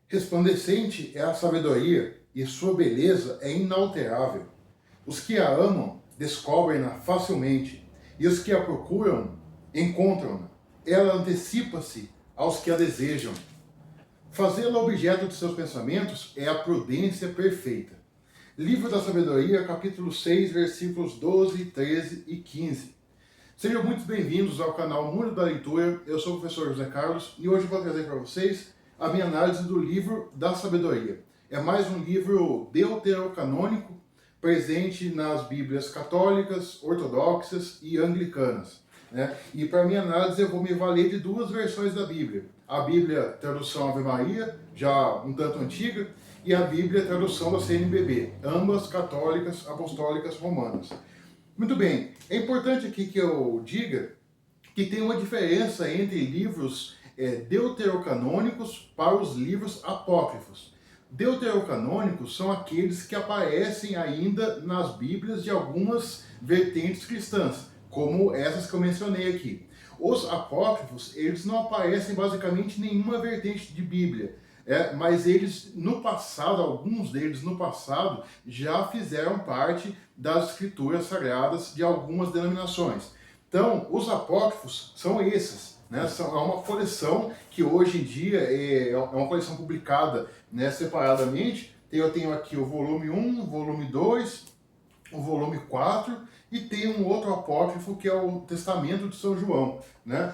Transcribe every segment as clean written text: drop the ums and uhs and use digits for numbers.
Resplandecente é a sabedoria, e sua beleza é inalterável. Os que a amam descobrem-na facilmente, e os que a procuram encontram-na. Ela antecipa-se aos que a desejam. Fazê-la objeto de seus pensamentos é a prudência perfeita. Livro da Sabedoria, capítulo 6, versículos 12, 13 e 15. Sejam muito bem-vindos ao canal Mundo da Leitura. Eu sou o professor José Carlos e hoje eu vou trazer para vocês a minha análise do livro da Sabedoria. É mais um livro deuterocanônico presente nas Bíblias católicas, ortodoxas e anglicanas, né? E para minha análise eu vou me valer de duas versões da Bíblia. A Bíblia tradução Ave Maria, já um tanto antiga, e a Bíblia tradução da CNBB, ambas católicas, apostólicas, romanas. Muito bem, é importante aqui que eu diga que tem uma diferença entre livros deuterocanônicos para os livros apócrifos. Deuterocanônicos são aqueles que aparecem ainda nas Bíblias de algumas vertentes cristãs, como essas que eu mencionei aqui. Os apócrifos, eles não aparecem basicamente em nenhuma vertente de Bíblia. Mas eles, no passado, alguns deles no passado, já fizeram parte das escrituras sagradas de algumas denominações. Então, os apócrifos são esses, né? É uma coleção que hoje em dia é uma coleção publicada, né, separadamente. Eu tenho aqui o volume 1, o volume 2, o volume 4, e tem um outro apócrifo que é o Testamento de São João, né?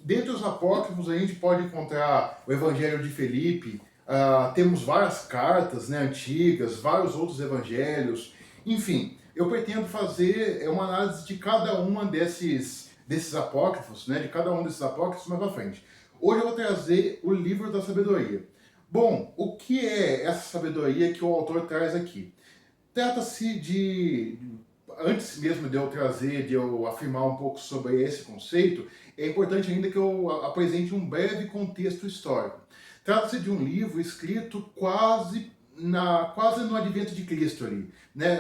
Dentre os apócrifos a gente pode encontrar o Evangelho de Felipe, temos várias cartas, né, antigas, vários outros evangelhos, enfim. Eu pretendo fazer uma análise de cada uma desses apócrifos, né, de cada um desses apócrifos mais pra frente. Hoje eu vou trazer o Livro da Sabedoria. Bom, o que é essa sabedoria que o autor traz aqui? Trata-se de, antes mesmo de eu afirmar um pouco sobre esse conceito, é importante ainda que eu apresente um breve contexto histórico. Trata-se de um livro escrito quase no advento de Cristo ali, né?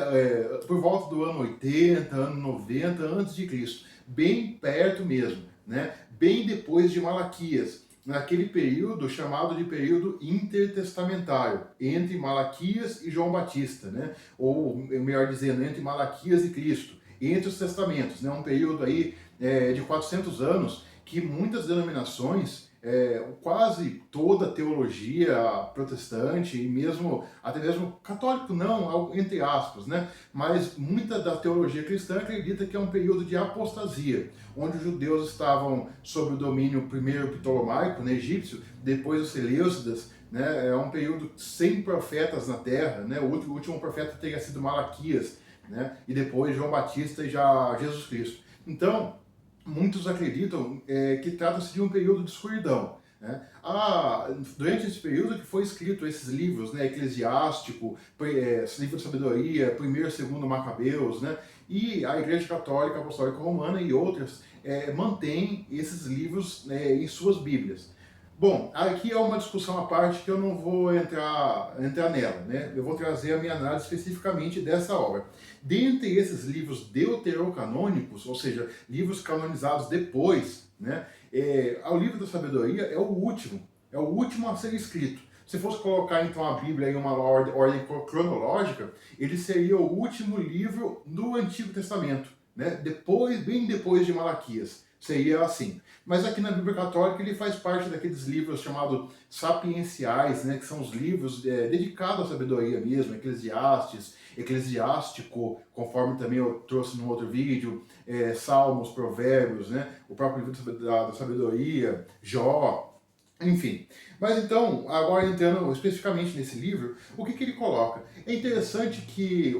Por volta do ano 80, ano 90 antes de Cristo, bem perto mesmo, né? Bem depois de Malaquias, naquele período chamado de período intertestamentário, entre Malaquias e João Batista, né? Ou melhor dizendo, entre Malaquias e Cristo, entre os testamentos, né? Um período aí de 400 anos que muitas denominações, quase toda a teologia protestante e mesmo até mesmo católico não, entre aspas, né? Mas muita da teologia cristã acredita que é um período de apostasia, onde os judeus estavam sob o domínio primeiro ptolomaico, né, egípcio, depois os Seleucidas, né? É um período sem profetas na terra, né? O último profeta teria sido Malaquias, né? E depois João Batista e já Jesus Cristo. Então, muitos acreditam que trata-se de um período de escuridão, né? Durante esse período que foi escrito esses livros, né, Eclesiástico, Livro de Sabedoria, Primeiro e Segundo Macabeus, né, e a Igreja Católica Apostólica Romana e outras mantêm esses livros em suas Bíblias. Bom, aqui é uma discussão à parte que eu não vou entrar nela, né? Eu vou trazer a minha análise especificamente dessa obra. Dentre esses livros deuterocanônicos, ou seja, livros canonizados depois, né? O Livro da Sabedoria é o último a ser escrito. Se fosse colocar então a Bíblia em uma ordem cronológica, ele seria o último livro do Antigo Testamento, né? Bem depois de Malaquias. Seria assim. Mas aqui na Bíblia Católica ele faz parte daqueles livros chamados sapienciais, né, que são os livros dedicados à sabedoria mesmo, Eclesiastes, Eclesiástico, conforme também eu trouxe no outro vídeo, Salmos, Provérbios, né, o próprio livro da sabedoria, Jó, enfim. Mas então, agora entrando especificamente nesse livro, o que ele coloca? É interessante que,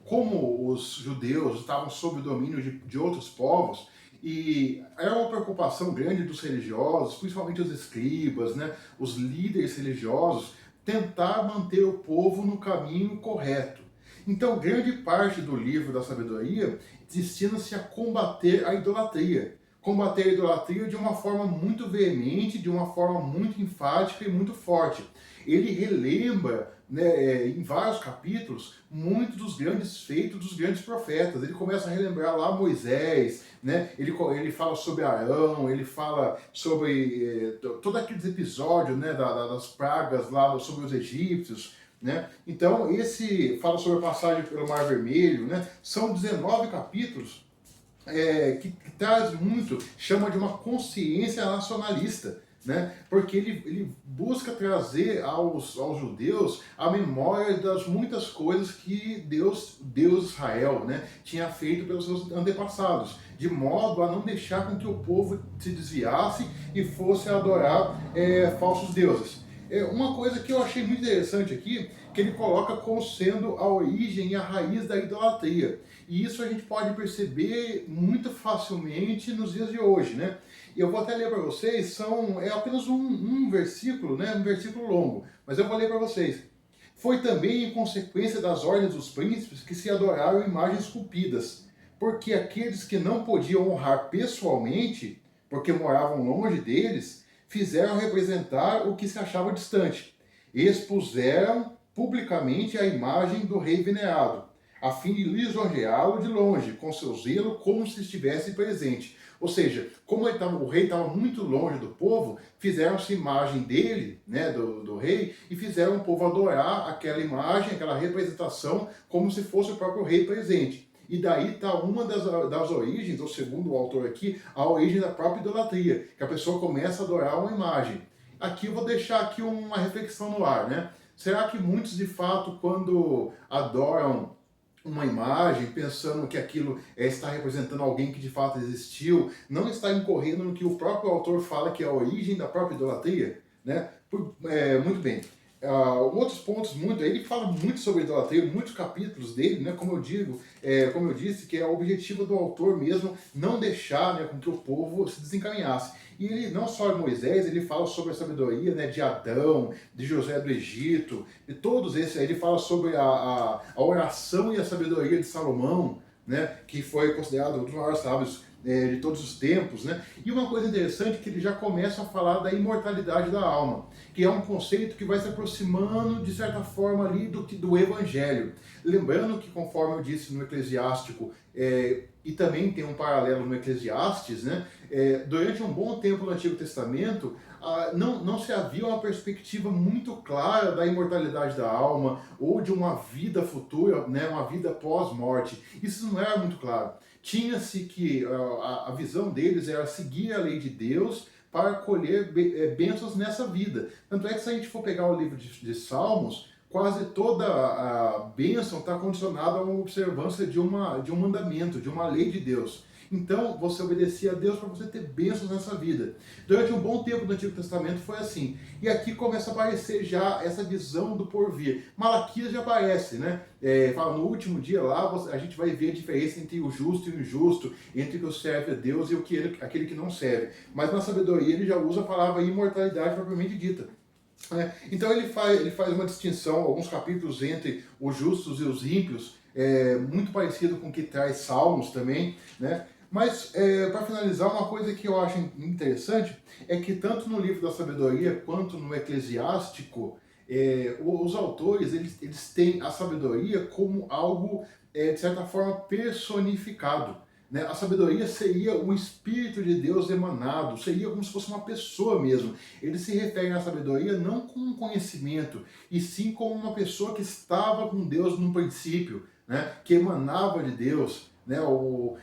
como os judeus estavam sob o domínio de outros povos, e era uma preocupação grande dos religiosos, principalmente os escribas, né, os líderes religiosos, tentar manter o povo no caminho correto. Então, grande parte do livro da sabedoria destina-se a combater a idolatria. combater a idolatria de uma forma muito veemente, de uma forma muito enfática e muito forte. Ele relembra, né, em vários capítulos, muito dos grandes feitos dos grandes profetas. Ele começa a relembrar lá Moisés, né? Ele fala sobre Arão, ele fala sobre todos aqueles episódios, né, das pragas lá sobre os egípcios, né? Então, esse fala sobre a passagem pelo Mar Vermelho, né? São 19 capítulos que traz muito, chama de uma consciência nacionalista, né? Porque ele busca trazer aos judeus a memória das muitas coisas que Deus Israel, né, tinha feito pelos seus antepassados, de modo a não deixar com que o povo se desviasse e fosse adorar falsos deuses. Uma coisa que eu achei muito interessante aqui, que ele coloca como sendo a origem e a raiz da idolatria. E isso a gente pode perceber muito facilmente nos dias de hoje, né? E eu vou até ler para vocês, é apenas um versículo, né? Um versículo longo, mas eu vou ler para vocês. Foi também em consequência das ordens dos príncipes que se adoraram imagens esculpidas, porque aqueles que não podiam honrar pessoalmente, porque moravam longe deles, fizeram representar o que se achava distante, e expuseram publicamente a imagem do rei venerado, a fim de lisonjeá-lo de longe, com seu zelo, como se estivesse presente. Ou seja, como o rei estava muito longe do povo, fizeram-se imagem dele, né, do rei, e fizeram o povo adorar aquela imagem, aquela representação, como se fosse o próprio rei presente. E daí está uma das origens, ou segundo o autor aqui, a origem da própria idolatria, que a pessoa começa a adorar uma imagem. Aqui eu vou deixar aqui uma reflexão no ar, né? Será que muitos, de fato, quando adoram uma imagem, pensando que aquilo está representando alguém que de fato existiu, não está incorrendo no que o próprio autor fala que é a origem da própria idolatria? Né? Muito bem. Outros pontos, ele fala muito sobre idolatria, muitos capítulos dele, né, como eu disse, que é o objetivo do autor mesmo não deixar, né, com que o povo se desencaminhasse. E ele, não só de Moisés, ele fala sobre a sabedoria, né, de Adão, de José do Egito, de todos esses. Ele fala sobre a oração e a sabedoria de Salomão, né, que foi considerado um dos maiores sábios de todos os tempos, né? E uma coisa interessante é que ele já começa a falar da imortalidade da alma, que é um conceito que vai se aproximando de certa forma ali do Evangelho. Lembrando que, conforme eu disse no Eclesiástico, e também tem um paralelo no Eclesiastes, né? Durante um bom tempo no Antigo Testamento, não se havia uma perspectiva muito clara da imortalidade da alma ou de uma vida futura, né? Uma vida pós-morte. Isso não era muito claro. Tinha-se que a visão deles era seguir a lei de Deus para colher bênçãos nessa vida. Tanto é que se a gente for pegar o livro de Salmos, quase toda a bênção está condicionada a uma observância de um mandamento, de uma lei de Deus. Então, você obedecia a Deus para você ter bênçãos nessa vida. Durante um bom tempo do Antigo Testamento foi assim. E aqui começa a aparecer já essa visão do porvir. Malaquias já aparece, né? Fala, no último dia lá, a gente vai ver a diferença entre o justo e o injusto, entre o que serve a Deus e aquele que não serve. Mas na sabedoria ele já usa a palavra imortalidade propriamente dita. Então ele faz uma distinção, alguns capítulos entre os justos e os ímpios, muito parecido com o que traz Salmos também, né? Mas, para finalizar, uma coisa que eu acho interessante é que tanto no livro da sabedoria quanto no Eclesiástico, os autores eles têm a sabedoria como algo, de certa forma, personificado. Né? A sabedoria seria o Espírito de Deus emanado, seria como se fosse uma pessoa mesmo. Eles se referem à sabedoria não como um conhecimento, e sim como uma pessoa que estava com Deus no princípio, né? Que emanava de Deus. Né?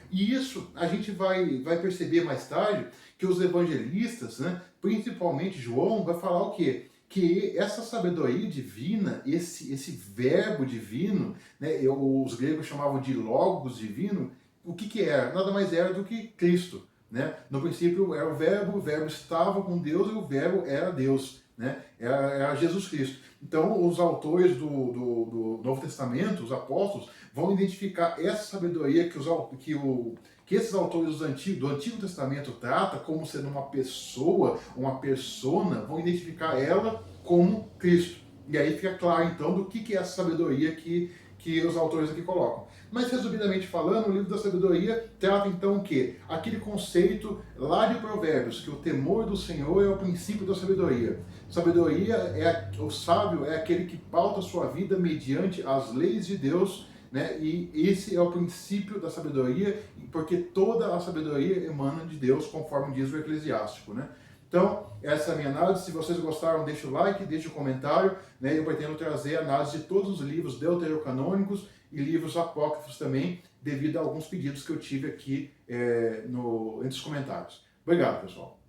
E isso a gente vai perceber mais tarde que os evangelistas, né, principalmente João, vai falar o quê? Que essa sabedoria divina, esse verbo divino, né, os gregos chamavam de logos divino, o que era? Nada mais era do que Cristo. Né? No princípio era o verbo estava com Deus e o verbo era Deus. Né? Era Jesus Cristo. Então, os autores do Novo Testamento, os apóstolos, vão identificar essa sabedoria que esses autores do Antigo Testamento trata como sendo uma pessoa, uma persona, vão identificar ela como Cristo. E aí fica claro, então, do que é essa sabedoria que que os autores aqui colocam. Mas, resumidamente falando, o livro da sabedoria trata então o quê? Aquele conceito lá de Provérbios, que o temor do Senhor é o princípio da sabedoria. Sabedoria o sábio é aquele que pauta a sua vida mediante as leis de Deus, né? E esse é o princípio da sabedoria, porque toda a sabedoria emana de Deus, conforme diz o Eclesiástico, né? Então, essa é a minha análise. Se vocês gostaram, deixa o like, deixa o comentário, né? Eu pretendo trazer a análise de todos os livros deuterocanônicos e livros apócrifos também, devido a alguns pedidos que eu tive aqui entre os comentários. Obrigado, pessoal.